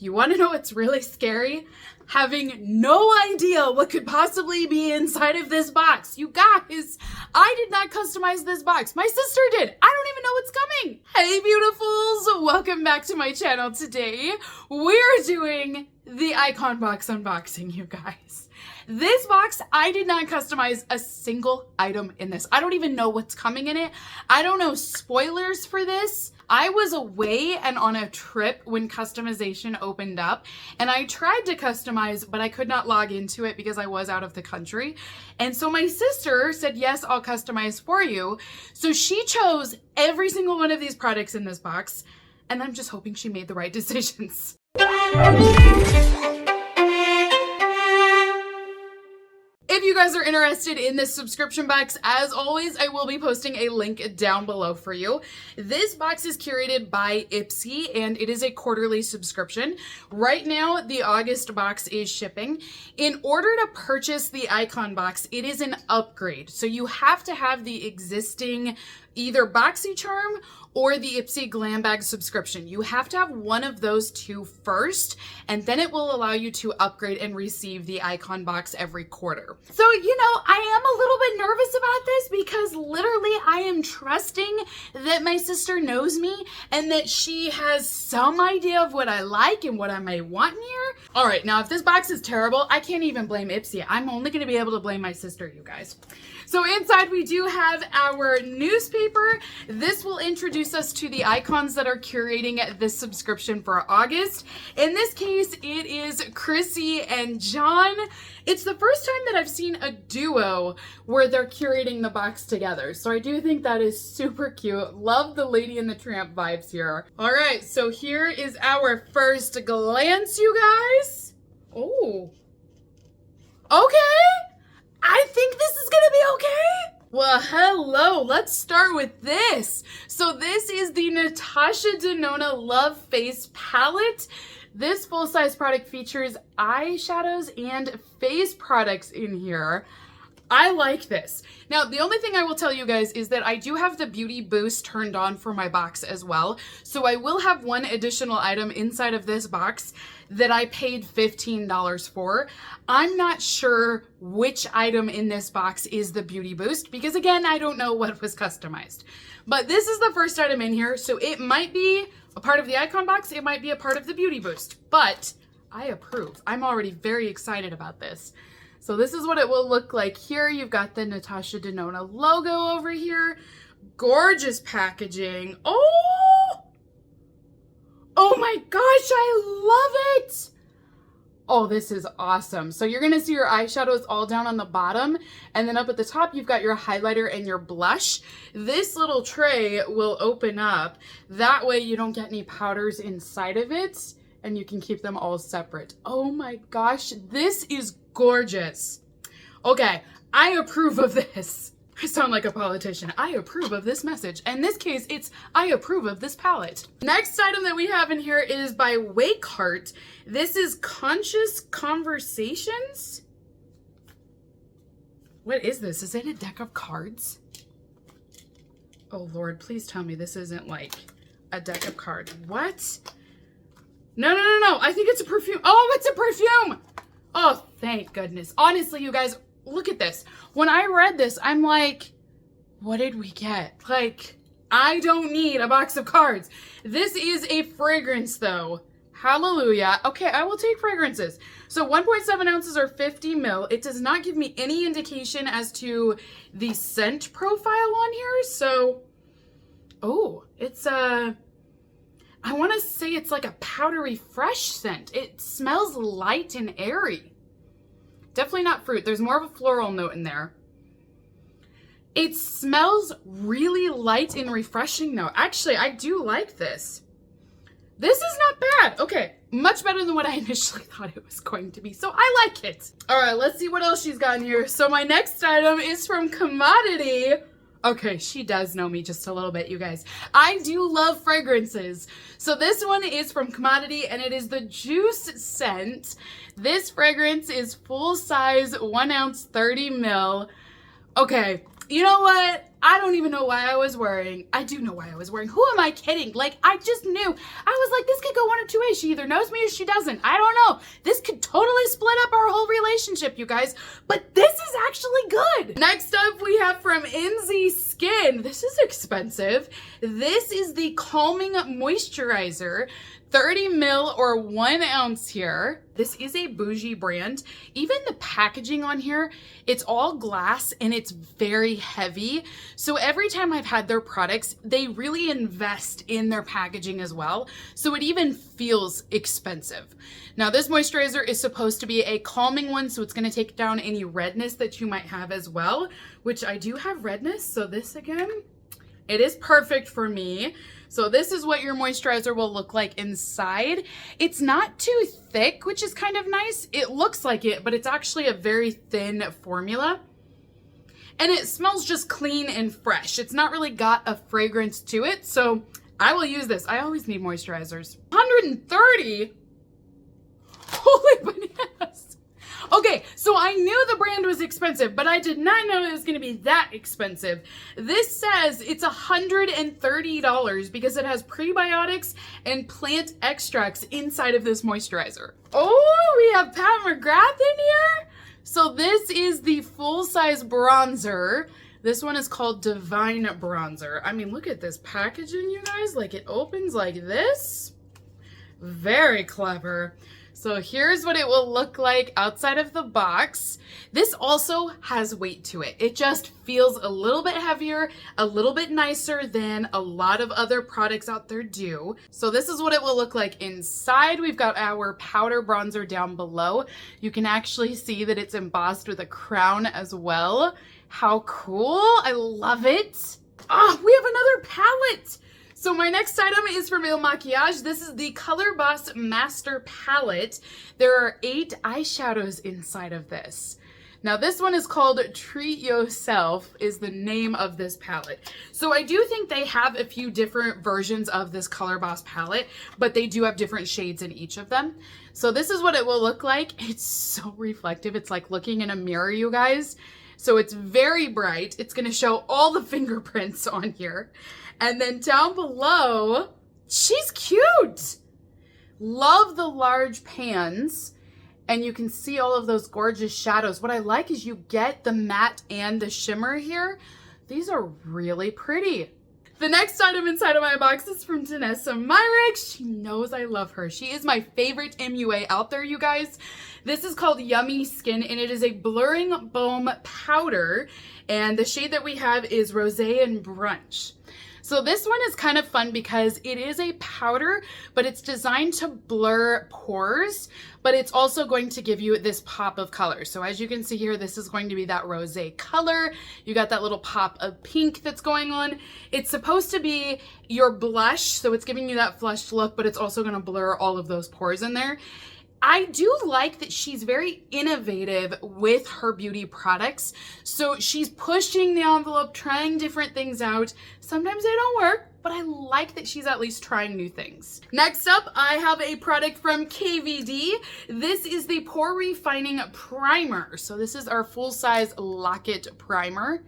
You want to know what's really scary? Having no idea what could possibly be inside of this box. You guys, I did not customize this box. My sister did. I don't even know what's coming. Hey, beautifuls. Welcome back to my channel today. We're doing the Icon box unboxing, you guys. This box, I did not customize a single item in this. I don't even know what's coming in it. I don't know spoilers for this. I was away and on a trip when customization opened up, and I tried to customize, but I could not log into it because I was out of the country. And so my sister said, yes, I'll customize for you. So she chose every single one of these products in this box, and I'm just hoping she made the right decisions. If you guys are interested in this subscription box, as always, I will be posting a link down below for you. This box is curated by Ipsy, and it is a quarterly subscription. Right now, the August box is shipping. In order to purchase the Icon box, it is an upgrade. So you have to have the existing either BoxyCharm or the Ipsy Glam Bag subscription. You have to have one of those two first, and then it will allow you to upgrade and receive the Icon box every quarter. So, you know, I am a little bit nervous about this because literally I am trusting that my sister knows me and that she has some idea of what I like and what I may want in here. All right, now if this box is terrible, I can't even blame Ipsy. I'm only gonna be able to blame my sister, you guys. So inside we do have our newspaper. This will introduce us to the icons that are curating this subscription for August. In this case, it is Chrissy and John. It's the first time that I've seen a duo where they're curating the box together. So I do think that is super cute. Love the Lady and the Tramp vibes here. All right, so here is our first glance, you guys. Oh, okay. I think this is gonna be okay. Well, hello, let's start with this. So this is the Natasha Denona Love Face Palette. This full-size product features eyeshadows and face products in here. I like this. Now, the only thing I will tell you guys is that I do have the Beauty Boost turned on for my box as well. So I will have one additional item inside of this box that I paid $15 for. I'm not sure which item in this box is the Beauty Boost because again, I don't know what was customized. But this is the first item in here, so it might be a part of the Icon box, it might be a part of the Beauty Boost, but I approve. I'm already very excited about this. So this is what it will look like here. You've got the Natasha Denona logo over here. Gorgeous packaging. Oh! Oh my gosh, I love it! Oh, this is awesome. So you're gonna see your eyeshadows all down on the bottom, and then up at the top, you've got your highlighter and your blush. This little tray will open up. That way you don't get any powders inside of it, and you can keep them all separate. Oh my gosh, this is gorgeous. Okay, I approve of this. I sound like a politician. I approve of this message. In this case, it's I approve of this palette. Next item that we have in here is by Wakeheart. This is Conscious Conversations. What is this? Is it a deck of cards? Oh Lord, please tell me this isn't like a deck of cards. What? No. I think it's a perfume. Oh, it's a perfume. Oh, thank goodness. Honestly, you guys, look at this. When I read this, I'm like, what did we get? Like, I don't need a box of cards. This is a fragrance though. Hallelujah. Okay, I will take fragrances. So 1.7 ounces or 50 mil. It does not give me any indication as to the scent profile on here. So, oh, it's I want to say it's like a powdery fresh scent. It smells light and airy. Definitely not fruit. There's more of a floral note in there. It smells really light and refreshing though. Actually, I do like this. This is not bad. Okay, much better than what I initially thought it was going to be. So I like it. All right, let's see what else she's got in here. So my next item is from Commodity. Okay, she does know me just a little bit, you guys. I do love fragrances. So this one is from Commodity, and it is the Juice scent. This fragrance is full size, 1 ounce, 30 mil. Okay, You know what? I don't even know why I was worrying. I do know why I was worrying. Who am I kidding? Like, I just knew. I was like, this could go one of two ways. She either knows me or she doesn't. I don't know. This could totally split up our whole relationship, you guys. But this is actually good. Next up, we have from NZ Skin. This is expensive. This is the Calming Moisturizer. 30 mil or 1 ounce here. This is a bougie brand. Even the packaging on here, it's all glass and it's very heavy. So every time I've had their products, they really invest in their packaging as well. So it even feels expensive. Now this moisturizer is supposed to be a calming one, so it's gonna take down any redness that you might have as well, which I do have redness. So this again, it is perfect for me. So this is what your moisturizer will look like inside. It's not too thick, which is kind of nice. It looks like it, but it's actually a very thin formula. And it smells just clean and fresh. It's not really got a fragrance to it, so I will use this. I always need moisturizers. 130? Holy bananas. Okay, so I knew the brand was expensive, but I did not know it was gonna be that expensive. This says it's $130 because it has prebiotics and plant extracts inside of this moisturizer. Oh, we have Pat McGrath in here. So this is the full-size bronzer. This one is called Divine Bronzer. I mean, look at this packaging, you guys. Like, it opens like this. Very clever. So here's what it will look like outside of the box. This also has weight to it. It just feels a little bit heavier, a little bit nicer than a lot of other products out there do. So this is what it will look like inside. We've got our powder bronzer down below. You can actually see that it's embossed with a crown as well. How cool. I love it. Oh, we have another palette. So my next item is from Il Makiage. This is the Color Boss Master Palette. There are 8 eyeshadows inside of this. Now this one is called Treat Yourself is the name of this palette. So I do think they have a few different versions of this Color Boss palette, but they do have different shades in each of them. So this is what it will look like. It's so reflective. It's like looking in a mirror, you guys. So it's very bright. It's gonna show all the fingerprints on here. And then down below, she's cute. Love the large pans. And you can see all of those gorgeous shadows. What I like is you get the matte and the shimmer here. These are really pretty. The next item inside of my box is from Danessa Myrick. She knows I love her. She is my favorite MUA out there, you guys. This is called Yummy Skin, and it is a blurring balm powder. And the shade that we have is Rosé and Brunch. So this one is kind of fun because it is a powder, but it's designed to blur pores, but it's also going to give you this pop of color. So as you can see here, this is going to be that rosé color. You got that little pop of pink that's going on. It's supposed to be your blush, so it's giving you that flushed look, but it's also gonna blur all of those pores in there. I do like that she's very innovative with her beauty products. So she's pushing the envelope, trying different things out. Sometimes they don't work, but I like that she's at least trying new things. Next up, I have a product from KVD. This is the Pore Refining Primer. So this is our full-size locket primer.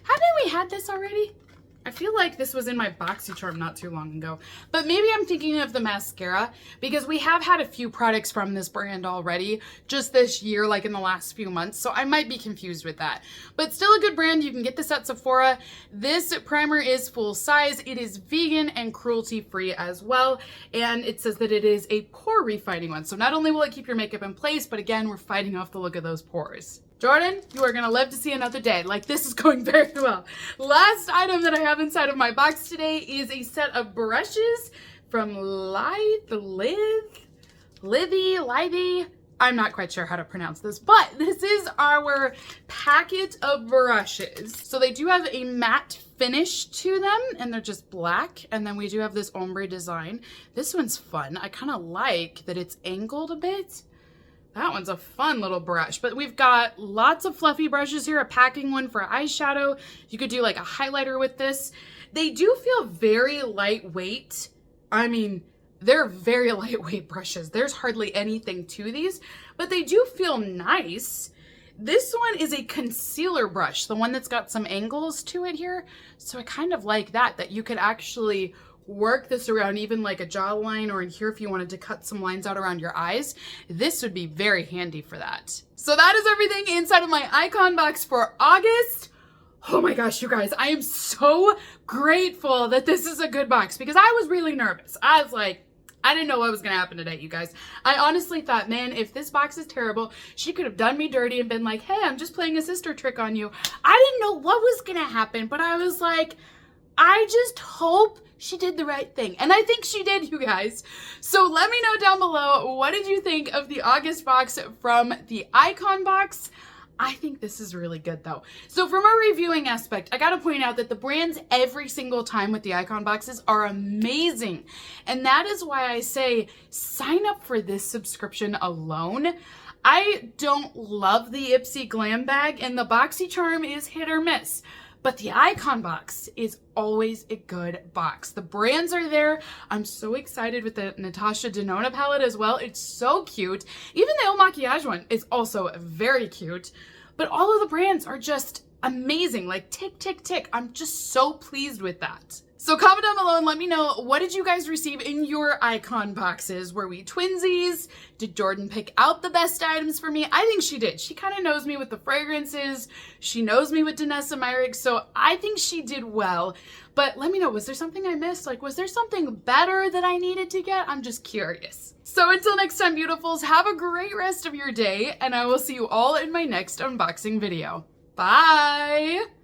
Haven't we had this already? I feel like this was in my BoxyCharm not too long ago, but maybe I'm thinking of the mascara because we have had a few products from this brand already just this year, like in the last few months. So I might be confused with that, but still a good brand. You can get this at Sephora. This primer is full size. It is vegan and cruelty free as well. And it says that it is a pore refining one. So not only will it keep your makeup in place, but again, we're fighting off the look of those pores. Jordan, you are gonna live to see another day. Like, this is going very well. Last item that I have inside of my box today is a set of brushes from Livy. I'm not quite sure how to pronounce this, but this is our packet of brushes. So they do have a matte finish to them and they're just black. And then we do have this ombre design. This one's fun. I kind of like that it's angled a bit. That one's a fun little brush, but we've got lots of fluffy brushes here, a packing one for eyeshadow. You could do like a highlighter with this. They do feel very lightweight. I mean, they're very lightweight brushes. There's hardly anything to these, but they do feel nice. this one is a concealer brush, the one that's got some angles to it here. So I kind of like that you could actually work this around even like a jawline, or in here if you wanted to cut some lines out around your eyes. This would be very handy for that. So that is everything inside of my icon box for August. Oh my gosh, you guys, I am so grateful that this is a good box because I was really nervous. I was like, I didn't know what was going to happen today, you guys. I honestly thought, man, if this box is terrible, she could have done me dirty and been like, hey, I'm just playing a sister trick on you. I didn't know what was going to happen, but I was like, I just hope she did the right thing. And I think she did, you guys. So let me know down below, what did you think of the August box from the icon box? I think this is really good though. So from a reviewing aspect, I gotta point out that the brands every single time with the icon boxes are amazing. And that is why I say sign up for this subscription alone. I don't love the Ipsy Glam Bag, and the BoxyCharm is hit or miss. But the icon box is always a good box. The brands are there. I'm so excited with the Natasha Denona palette as well. It's so cute. Even the El Maquillage one is also very cute. But all of the brands are just amazing. Like tick, tick, tick. I'm just so pleased with that. So comment down below and let me know, what did you guys receive in your icon boxes? Were we twinsies? Did Jordan pick out the best items for me? I think she did. She kind of knows me with the fragrances. She knows me with Danessa Myrick, so I think she did well. But let me know, was there something I missed? Like, was there something better that I needed to get? I'm just curious. So until next time, beautifuls, have a great rest of your day, and I will see you all in my next unboxing video. Bye!